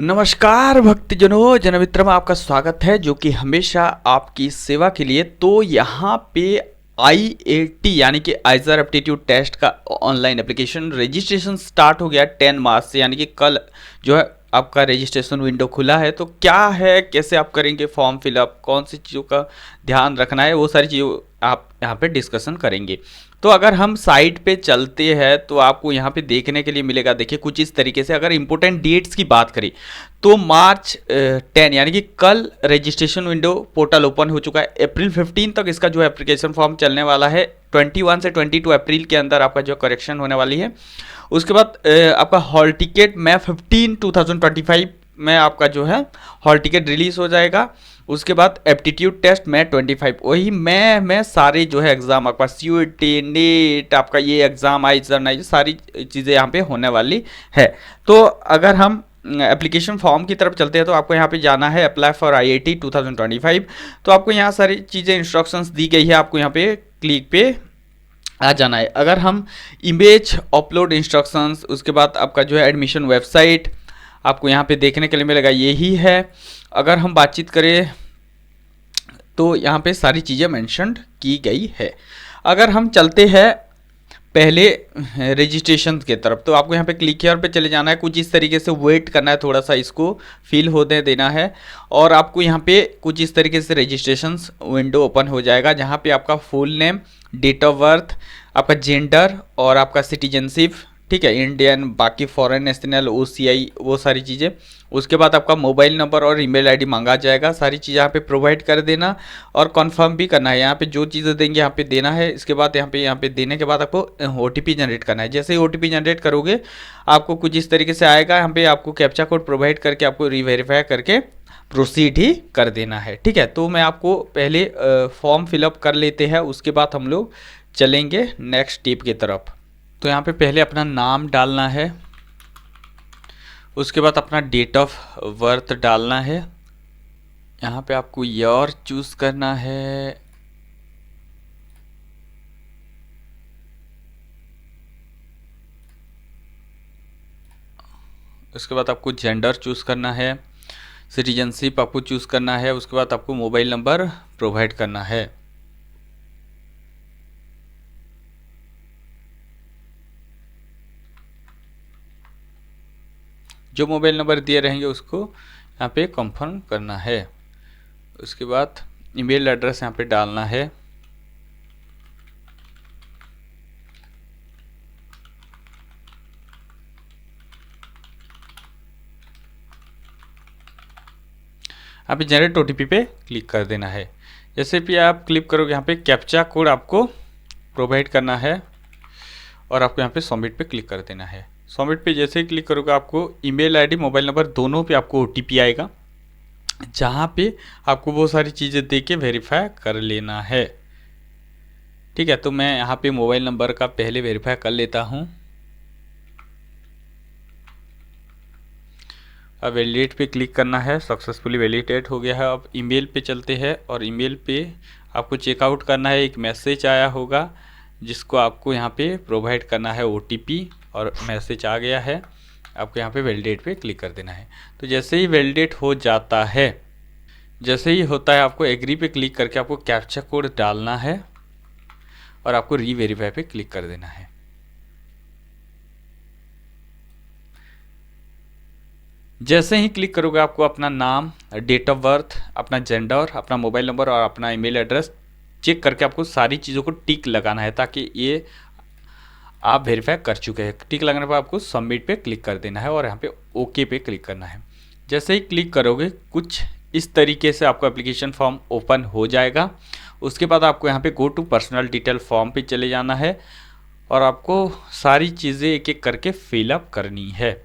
नमस्कार भक्तजनों, जनमित्र में आपका स्वागत है जो कि हमेशा आपकी सेवा के लिए। तो यहाँ पे आईएटी यानी कि आइजर एप्टीट्यूड टेस्ट का ऑनलाइन एप्लीकेशन रजिस्ट्रेशन स्टार्ट हो गया 10 मार्च से, यानी कि कल जो है आपका रजिस्ट्रेशन विंडो खुला है। तो क्या है, कैसे आप करेंगे फॉर्म फिलअप, कौन सी चीज़ों का ध्यान रखना है, वो सारी चीज़ों आप यहाँ पे डिस्कशन करेंगे। तो अगर हम साइट पे चलते हैं तो आपको यहाँ पे देखने के लिए मिलेगा, देखिए कुछ इस तरीके से। अगर इंपॉर्टेंट डेट्स की बात करें तो मार्च 10 यानी कि कल रजिस्ट्रेशन विंडो पोर्टल ओपन हो चुका है। अप्रैल 15 तक इसका जो एप्लीकेशन फॉर्म चलने वाला है। 21 से 22 अप्रैल के अंदर आपका जो करेक्शन होने वाली है। उसके बाद आपका हॉल टिकट मई 15 2025 में आपका जो है हॉल टिकट रिलीज हो जाएगा। उसके बाद एप्टीट्यूड टेस्ट मई 25, वही मई में सारे जो है एग्जाम आपका सीयूईटी नीट आपका ये एग्जाम आई सारी चीज़ें यहाँ पे होने वाली है। तो अगर हम एप्लीकेशन फॉर्म की तरफ चलते हैं तो आपको यहाँ पे जाना है अप्लाई फॉर आईआईटी 2025। तो आपको यहाँ सारी चीज़ें इंस्ट्रक्शंस दी गई है, आपको यहाँ पे क्लिक पे आ जाना है। अगर हम इमेज अपलोड इंस्ट्रक्शंस, उसके बाद आपका जो है एडमिशन वेबसाइट आपको यहाँ पे देखने के लिए मिलेगा, यही है। अगर हम बातचीत करें तो यहाँ पे सारी चीज़ें मेंशन की गई है। अगर हम चलते हैं पहले रजिस्ट्रेशन के तरफ तो आपको यहाँ पे क्लिक हियर पे चले जाना है। कुछ इस तरीके से वेट करना है, थोड़ा सा इसको फिल होने देना है। और आपको यहाँ पे कुछ इस तरीके से रजिस्ट्रेशन विंडो ओपन हो जाएगा, जहाँ पे आपका full name, date of birth, आपका जेंडर और आपका सिटीजनशिप, ठीक है, इंडियन, बाकी फॉरेन नेशनल, ओसीआई, वो सारी चीज़ें। उसके बाद आपका मोबाइल नंबर और ईमेल आईडी मांगा जाएगा। सारी चीज़ यहाँ पे प्रोवाइड कर देना और कंफर्म भी करना है। यहाँ पे जो चीज़ें देंगे यहाँ पे देना है। इसके बाद यहाँ पे देने के बाद आपको ओटीपी जनरेट करना है। जैसे ही ओटीपी जनरेट करोगे आपको कुछ इस तरीके से आएगा। यहाँ पे आपको कैप्चा कोड प्रोवाइड करके आपको रीवेरीफाई करके प्रोसीड ही कर देना है, ठीक है। तो मैं आपको पहले फॉर्म फिलअप कर लेते हैं, उसके बाद हम लोग चलेंगे नेक्स्ट स्टेप की तरफ। तो यहाँ पे पहले अपना नाम डालना है, उसके बाद अपना डेट ऑफ बर्थ डालना है। यहाँ पे आपको ईयर चूज़ करना है। उसके बाद आपको जेंडर चूज़ करना है, सिटीजनशिप आपको चूज़ करना है। उसके बाद आपको मोबाइल नंबर प्रोवाइड करना है। जो मोबाइल नंबर दिए रहेंगे उसको यहाँ पे कंफर्म करना है। उसके बाद ईमेल एड्रेस यहाँ पे डालना है। यहाँ पे जनरेट ओटीपी पे क्लिक कर देना है। जैसे भी आप क्लिक करोगे यहाँ पे कैप्चा कोड आपको प्रोवाइड करना है और आपको यहाँ पे सबमिट पे क्लिक कर देना है। सबमिट पे जैसे ही क्लिक करोगे आपको ईमेल आईडी, मोबाइल नंबर दोनों पे आपको ओटीपी आएगा, जहाँ पे आपको वो सारी चीज़ें दे के वेरीफाई कर लेना है, ठीक है। तो मैं यहाँ पे मोबाइल नंबर का पहले वेरीफाई कर लेता हूँ। अब वैलिडेट पे क्लिक करना है, सक्सेसफुली वैलिडेट हो गया है। अब ईमेल पे चलते हैं और ईमेल पे आपको चेकआउट करना है। एक मैसेज आया होगा जिसको आपको यहाँ पे प्रोवाइड करना है ओटीपी, और मैसेज आ गया है। आपको यहाँ पे वैलिडेट पे क्लिक कर देना है। तो जैसे ही वैलिडेट हो जाता है, जैसे ही होता है, आपको एग्री पे क्लिक करके आपको कैप्चा कोड डालना है और आपको रीवेरीफाई पे क्लिक कर देना है। जैसे ही क्लिक करोगे आपको अपना नाम, डेट ऑफ बर्थ, अपना जेंडर, अपना मोबाइल नंबर और अपना ईमेल एड्रेस चेक करके आपको सारी चीज़ों को टिक लगाना है, ताकि ये आप वेरीफाई कर चुके हैं। टिक लगाने पर आपको सबमिट पे क्लिक कर देना है और यहाँ पे ओके पे क्लिक करना है। जैसे ही क्लिक करोगे कुछ इस तरीके से आपका एप्लीकेशन फॉर्म ओपन हो जाएगा। उसके बाद आपको यहाँ पे go to personal detail form पे चले जाना है और आपको सारी चीज़ें एक एक करके फिलअप करनी है।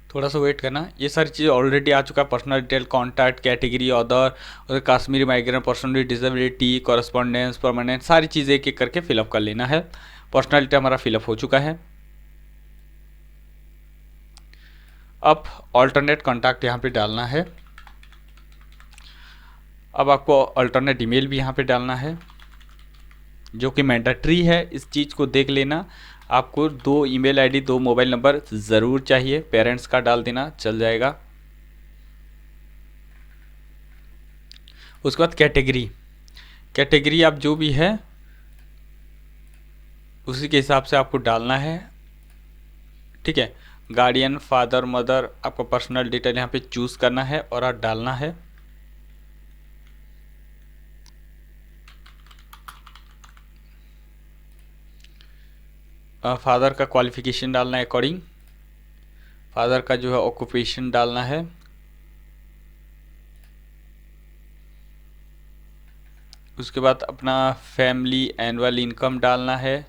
थोड़ा सा वेट करना। ये सारी चीज़ें ऑलरेडी आ चुका है। Personal detail, contact, category, other, और Kashmiri migrant, personal disability, correspondence, permanent, सारी चीज़ें एक एक करके फिलअप कर लेना है। पर्सनल डिटेल हमारा फिलअप हो चुका है। अब ऑल्टरनेट कॉन्टैक्ट यहाँ पे डालना है। अब आपको अल्टरनेट ईमेल भी यहाँ पे डालना है, जो कि मैंडेटरी है। इस चीज़ को देख लेना, आपको 2 ईमेल आईडी 2 मोबाइल नंबर ज़रूर चाहिए, पेरेंट्स का डाल देना चल जाएगा। उसके बाद कैटेगरी आप जो भी है उसी के हिसाब से आपको डालना है, ठीक है। गार्डियन, फादर, मदर, आपको पर्सनल डिटेल यहाँ पे चूज़ करना है और आप डालना है। फादर का क्वालिफिकेशन डालना है अकॉर्डिंग, फादर का जो है ऑक्यूपेशन डालना है। उसके बाद अपना फैमिली एनुअल इनकम डालना है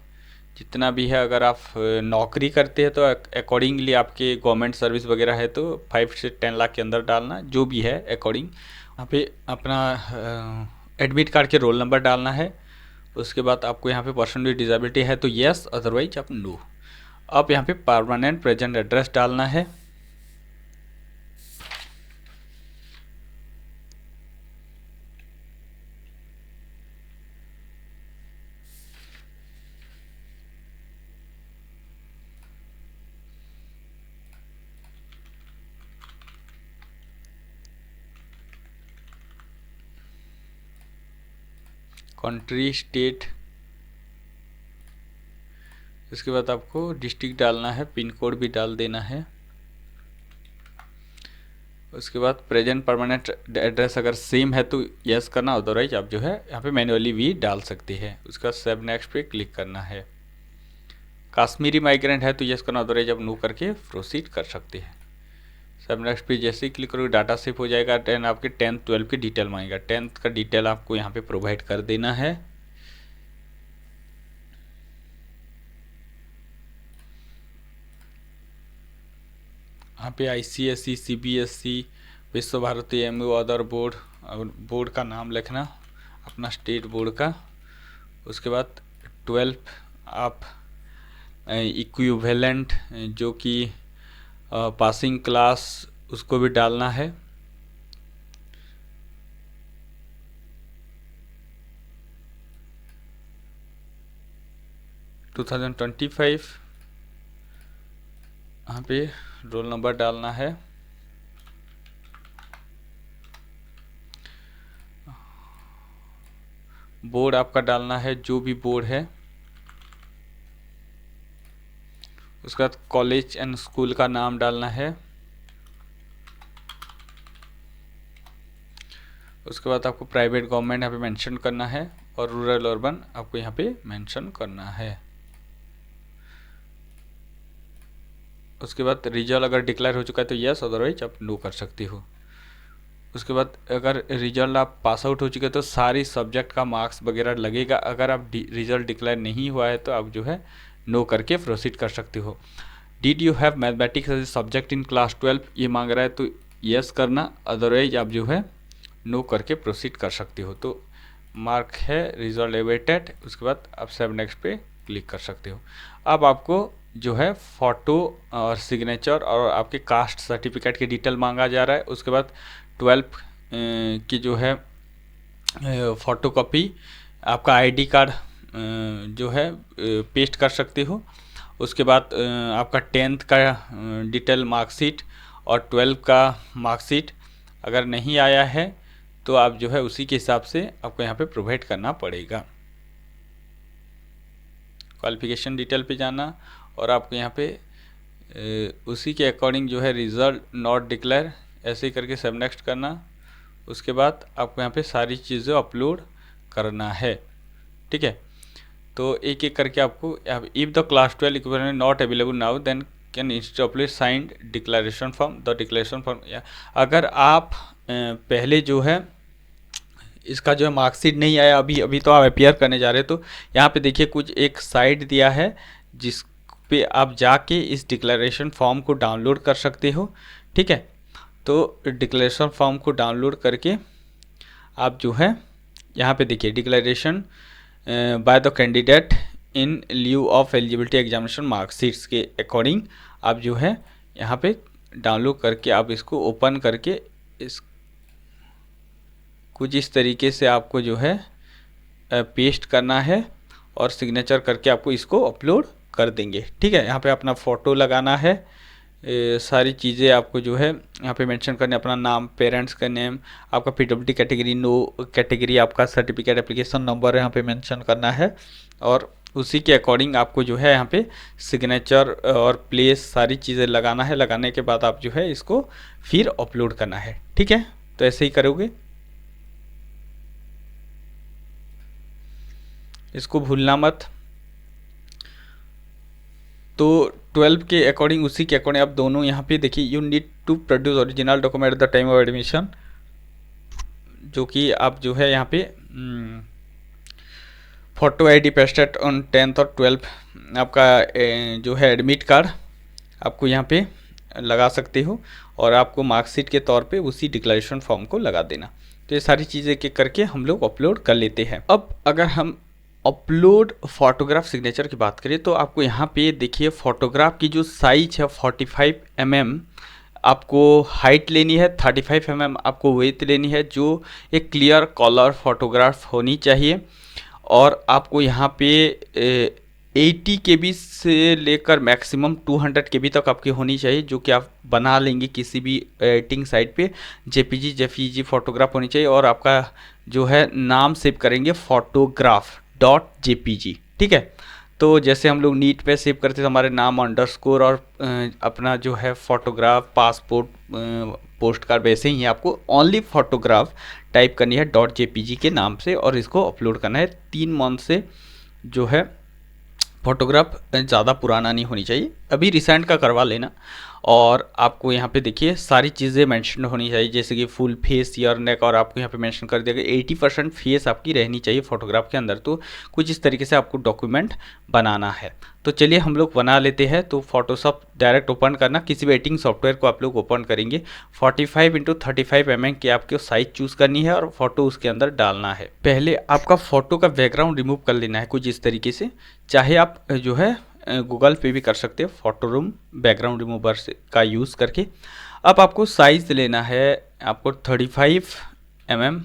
जितना भी है। अगर आप नौकरी करते हैं तो अकॉर्डिंगली आपके गवर्नमेंट सर्विस वगैरह है तो 5 से 10 लाख के अंदर डालना, जो भी है अकॉर्डिंग। यहाँ पे अपना एडमिट कार्ड के रोल नंबर डालना है। उसके बाद आपको यहाँ पे पर्सन विद डिसेबिलिटी है तो यस, अदरवाइज आप नो। अब यहाँ पे परमानेंट प्रेजेंट एड्रेस डालना है। कंट्री, स्टेट, उसके बाद आपको डिस्ट्रिक्ट डालना है, पिन कोड भी डाल देना है। उसके बाद प्रेजेंट परमानेंट एड्रेस अगर सेम है तो यस करना, अदरवाइज आप जो है यहाँ पे मैन्युअली भी डाल सकते हैं। उसका सेव नेक्स्ट पे क्लिक करना है। कश्मीरी माइग्रेंट है तो यस करना, अदरवाइज आप नो करके प्रोसीड कर सकते हैं। सेव नेक्स्ट पे जैसे ही क्लिक करोगे डाटा सेव हो जाएगा। 10 आपके 10th 12 की डिटेल मांगेगा, 10th का डिटेल आपको यहाँ पे प्रोवाइड कर देना है। यहाँ पे ICSE, CBSE, Vishwa Bharati, MU, other board, board का नाम लिखना अपना स्टेट बोर्ड का। उसके बाद 12 आप इक्विवेलेंट जो कि पासिंग क्लास उसको भी डालना है। टू 2025 यहाँ पे रोल नंबर डालना है। बोर्ड आपका डालना है जो भी बोर्ड है। उसके बाद कॉलेज एंड स्कूल का नाम डालना है। उसके बाद आपको प्राइवेट गवर्नमेंट यहाँ पे मेंशन करना है और रूरल अर्बन आपको यहाँ पे मेंशन करना है। उसके बाद रिजल्ट अगर डिक्लेयर हो चुका है तो यस, अदरवाइज आप नो कर सकते हो। उसके बाद अगर रिजल्ट आप पास आउट हो चुके तो सारी सब्जेक्ट का मार्क्स वगैरह लगेगा। अगर आप रिजल्ट डिक्लेयर नहीं हुआ है तो आप जो है नो करके प्रोसीड कर सकते हो। Did you have mathematics as a subject in class 12 ये मांग रहा है तो यस करना, अदरवाइज आप जो है नो करके प्रोसीड कर सकते हो। तो मार्क है रिजल्ट अवेटेड। उसके बाद आप सेव नेक्स्ट पे क्लिक कर सकते हो। अब आपको जो है फ़ोटो और सिग्नेचर और आपके कास्ट सर्टिफिकेट की डिटेल मांगा जा रहा है। उसके बाद 12 की जो है फ़ोटो कॉपी, आपका आईडी कार्ड जो है पेस्ट कर सकते हो। उसके बाद आपका 10th का डिटेल मार्कशीट और 12 का मार्कशीट अगर नहीं आया है तो आप जो है उसी के हिसाब से आपको यहाँ पे प्रोवाइड करना पड़ेगा। क्वालिफिकेशन डिटेल पे जाना और आपको यहाँ पे उसी के अकॉर्डिंग जो है रिज़ल्ट नॉट डिक्लेयर ऐसे ही करके सब नेक्स्ट करना। उसके बाद आपको यहाँ पे सारी चीज़ें अपलोड करना है, ठीक है। तो एक एक करके आपको if the class 12 equivalent not available now then can instead upload signed declaration form. The declaration form, अगर आप पहले जो है इसका जो है मार्कशीट नहीं आया अभी तो आप अपियर करने जा रहे हैं तो यहाँ पे देखिए कुछ एक साइट दिया है जिस पे आप जाके इस डिक्लेरेशन फॉर्म को डाउनलोड कर सकते हो, ठीक है। तो डिक्लेरेशन फॉर्म को डाउनलोड करके आप जो है यहाँ पे देखिए declaration by the candidate in lieu of eligibility examination marksheets के अकॉर्डिंग आप जो है यहाँ पे डाउनलोड करके आप इसको ओपन करके इस कुछ इस तरीके से आपको जो है पेस्ट करना है और सिग्नेचर करके आपको इसको अपलोड कर देंगे। ठीक है, यहाँ पे अपना फ़ोटो लगाना है, सारी चीज़ें आपको जो है यहाँ पे मेंशन करनी है, अपना नाम, पेरेंट्स का नेम, आपका पीडब्ल्यूडी कैटेगरी, नो कैटेगरी, आपका सर्टिफिकेट एप्लीकेशन नंबर यहाँ पे मेंशन करना है, और उसी के अकॉर्डिंग आपको जो है यहाँ पे सिग्नेचर और प्लेस सारी चीज़ें लगाना है। लगाने के बाद आप जो है इसको फिर अपलोड करना है। ठीक है, तो ऐसे ही करोगे, इसको भूलना मत। तो 12 के अकॉर्डिंग, उसी के अकॉर्डिंग आप दोनों यहाँ पे देखिए, you need to produce original document at the time of admission, जो कि आप जो है यहाँ पे photo ID pasted on 10th और 12th, आपका जो है एडमिट कार्ड आपको यहाँ पे लगा सकते हो, और आपको मार्कशीट के तौर पे उसी डिक्लेरेशन फॉर्म को लगा देना। तो ये सारी चीज़ें के करके हम लोग अपलोड कर लेते हैं। अब अगर हम अपलोड फोटोग्राफ सिग्नेचर की बात करें तो आपको यहाँ पे देखिए फोटोग्राफ की जो साइज है 45 mm आपको हाइट लेनी है, 35 mm आपको वेथ लेनी है, जो एक क्लियर कलर फोटोग्राफ होनी चाहिए। और आपको यहाँ पे 80 KB से लेकर मैक्सिमम 200 KB तक आपकी होनी चाहिए, जो कि आप बना लेंगे किसी भी एडिटिंग साइट पे। JPG फोटोग्राफ होनी चाहिए, और आपका जो है नाम सेव करेंगे photograph.jpg। ठीक है, तो जैसे हम लोग नीट पे सेव करते हैं हमारे नाम अंडरस्कोर और अपना जो है फोटोग्राफ, पासपोर्ट, पोस्ट कार्ड, वैसे ही आपको ओनली फोटोग्राफ टाइप करनी है .jpg के नाम से, और इसको अपलोड करना है। 3 मंथ से जो है फोटोग्राफ ज़्यादा पुराना नहीं होनी चाहिए, अभी रिसेंट का करवा लेना। और आपको यहाँ पे देखिए सारी चीज़ें मेंशन होनी चाहिए, जैसे कि फुल फेस, ईयर, नेक, और आपको यहाँ पे मेंशन कर दिया गया 80% फेस आपकी रहनी चाहिए फोटोग्राफ के अंदर। तो कुछ इस तरीके से आपको डॉक्यूमेंट बनाना है। तो चलिए हम लोग बना लेते हैं। तो फोटोशॉप डायरेक्ट ओपन करना, किसी भी एडिटिंग सॉफ्टवेयर को आप लोग ओपन करेंगे, 45x35 mm की आपको साइज चूज़ करनी है और फोटो उसके अंदर डालना है। पहले आपका फ़ोटो का बैकग्राउंड रिमूव कर लेना है कुछ इस तरीके से, चाहे आप जो है गूगल पे भी कर सकते हो फोटो रूम बैकग्राउंड रिमूवर से का यूज़ करके। अब आपको साइज़ लेना है, आपको 35 mm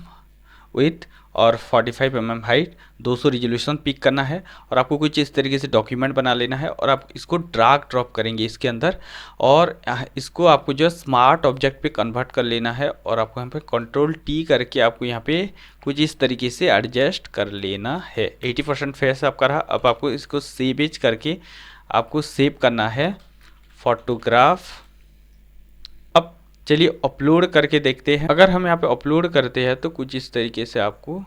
विथ और 45 mm हाइट, 200 रिजोल्यूशन पिक करना है, और आपको कुछ इस तरीके से डॉक्यूमेंट बना लेना है। और आप इसको ड्रैग ड्रॉप करेंगे इसके अंदर, और इसको आपको जो स्मार्ट ऑब्जेक्ट पे कन्वर्ट कर लेना है, और आपको यहाँ पे Ctrl+T करके आपको यहाँ पे कुछ इस तरीके से एडजस्ट कर लेना है। 80% फेस आपका रहा। अब आपको इसको सेव एज करके आपको सेव करना है फोटोग्राफ। अब चलिए अपलोड करके देखते हैं। अगर हम यहाँ पे अपलोड करते हैं तो कुछ इस तरीके से आपको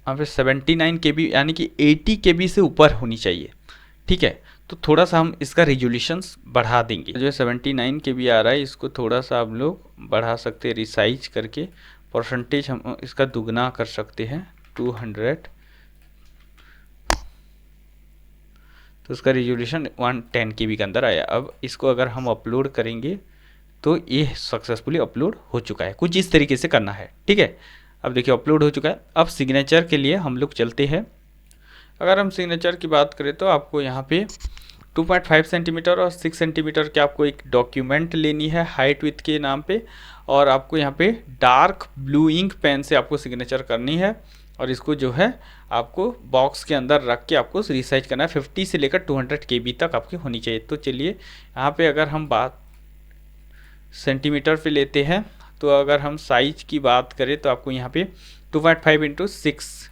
यहाँ पे 79 KB यानी कि 80 KB से ऊपर होनी चाहिए। ठीक है, तो थोड़ा सा हम इसका रिजोल्यूशंस बढ़ा देंगे। जो 79 KB आ रहा है इसको थोड़ा सा आप लोग बढ़ा सकते हैं, रिसाइज करके परसेंटेज हम इसका दुगना कर सकते हैं 200। तो उसका रिजोल्यूशन 110 KB के अंदर आया। अब इसको अगर हम अपलोड करेंगे तो ये सक्सेसफुली अपलोड हो चुका है। कुछ इस तरीके से करना है। ठीक है, अब देखिए अपलोड हो चुका है। अब सिग्नेचर के लिए हम लोग चलते हैं। अगर हम सिग्नेचर की बात करें तो आपको यहाँ पे 2.5 सेंटीमीटर और 6 सेंटीमीटर की आपको एक डॉक्यूमेंट लेनी है हाइट विथ के नाम पे, और आपको यहाँ पे डार्क ब्लू इंक पेन से आपको सिग्नेचर करनी है, और इसको जो है आपको बॉक्स के अंदर रख के आपको रिसाइज करना है। 50 से लेकर 200 KB तक आपकी होनी चाहिए। तो चलिए यहाँ पे अगर हम बात सेंटीमीटर पे लेते हैं, तो अगर हम साइज की बात करें तो आपको यहाँ पे 2.5 × 6,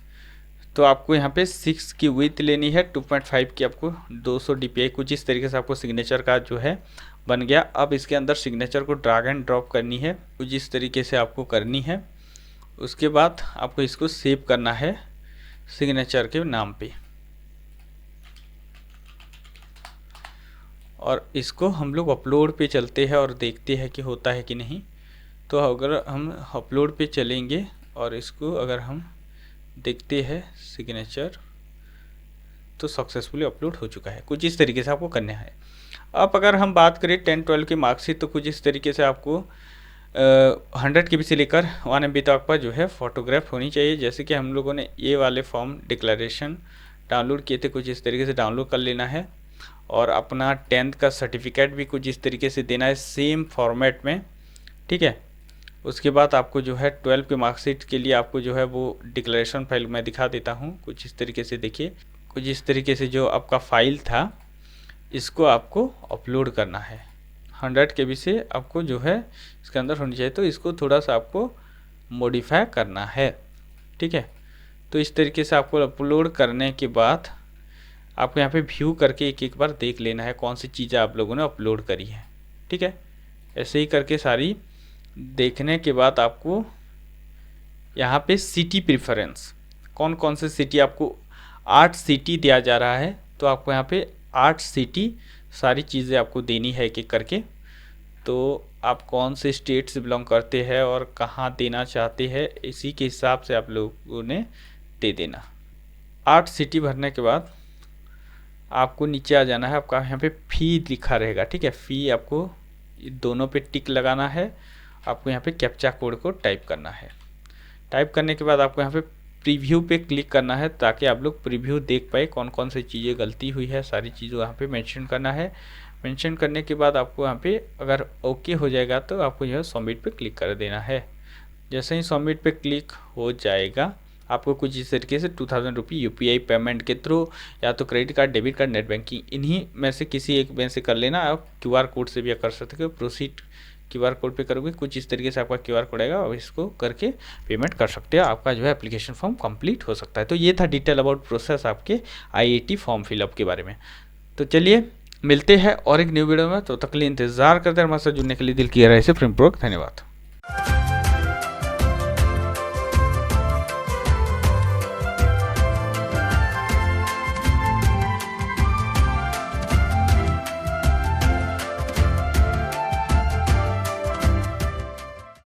तो आपको यहाँ पे 6 की विड्थ लेनी है, 2.5 की आपको 200 DPI। कुछ इस तरीके से आपको सिग्नेचर का जो है बन गया। अब इसके अंदर सिग्नेचर को ड्रैग एंड ड्रॉप करनी है, कुछ इस तरीके से आपको करनी है। उसके बाद आपको इसको सेव करना है सिग्नेचर के नाम पे, और इसको हम लोग अपलोड पे चलते हैं और देखते हैं कि होता है कि नहीं। तो अगर हम अपलोड पे चलेंगे और इसको अगर हम देखते हैं सिग्नेचर, तो सक्सेसफुली अपलोड हो चुका है। कुछ इस तरीके से आपको करना है। अब अगर हम बात करें 10-12 की मार्कशीट, तो कुछ इस तरीके से आपको 100 KB से लेकर 1 MB तक पर जो है फोटोग्राफ होनी चाहिए। जैसे कि हम लोगों ने ये वाले फॉर्म डिक्लेरेशन डाउनलोड किए थे, कुछ इस तरीके से डाउनलोड कर लेना है, और अपना 10th का सर्टिफिकेट भी कुछ इस तरीके से देना है सेम फॉर्मेट में। ठीक है, उसके बाद आपको जो है 12 के मार्कशीट के लिए आपको जो है वो डिक्लेरेशन फाइल मैं दिखा देता हूँ। कुछ इस तरीके से देखिए, कुछ इस तरीके से जो आपका फाइल था इसको आपको अपलोड करना है। 100 KB से आपको जो है इसके अंदर होनी चाहिए, तो इसको थोड़ा सा आपको मॉडिफाई करना है। ठीक है, तो इस तरीके से आपको अपलोड करने के बाद आपको यहाँ पे व्यू करके एक एक बार देख लेना है कौन सी चीज़ें आप लोगों ने अपलोड करी है। ठीक है, ऐसे ही करके सारी देखने के बाद आपको यहाँ पे सिटी प्रेफरेंस कौन कौन से सिटी, आपको 8 सिटी दिया जा रहा है, तो आपको यहाँ पे 8 सिटी सारी चीज़ें आपको देनी है एक एक करके। तो आप कौन से स्टेट से बिलोंग करते हैं और कहाँ देना चाहते हैं, इसी के हिसाब से आप लोगों ने दे देना। 8 सिटी भरने के बाद आपको नीचे आ जाना है, आपका यहाँ पे फ़ी लिखा रहेगा। ठीक है, फ़ी आपको दोनों पे टिक लगाना है। आपको यहाँ पे कैप्चा कोड को टाइप करना है। टाइप करने के बाद आपको यहाँ पे प्रीव्यू पे क्लिक करना है ताकि आप लोग प्रीव्यू देख पाए कौन कौन सी चीज़ें गलती हुई है, सारी चीज़ों यहाँ पे मेंशन करना है। मेंशन करने के बाद आपको यहाँ पे अगर ओके हो जाएगा तो आपको यह सबमिट पे क्लिक कर देना है। जैसे ही सबमिट पे क्लिक हो जाएगा आपको कुछ इस तरीके से 2000 रुपये UPI पेमेंट के थ्रू या तो credit card, debit card, net banking इन्हीं में से किसी एक में से कर लेना। आप QR कोड से भी कर सकते हो, प्रोसीड QR कोड पे करोगे कुछ इस तरीके से आपका QR कोड आएगा और इसको करके पेमेंट कर सकते हो। आपका जो है एप्लीकेशन फॉर्म कंप्लीट हो सकता है। तो ये था डिटेल अबाउट प्रोसेस आपके IAT फॉर्म फिलअप के बारे में। तो चलिए मिलते हैं और एक न्यू वीडियो में, तो तक के लिए इंतजार करते हैं। हमारे साथ जुड़ने के लिए दिल की गहराई से प्रेमपूर्वक धन्यवाद।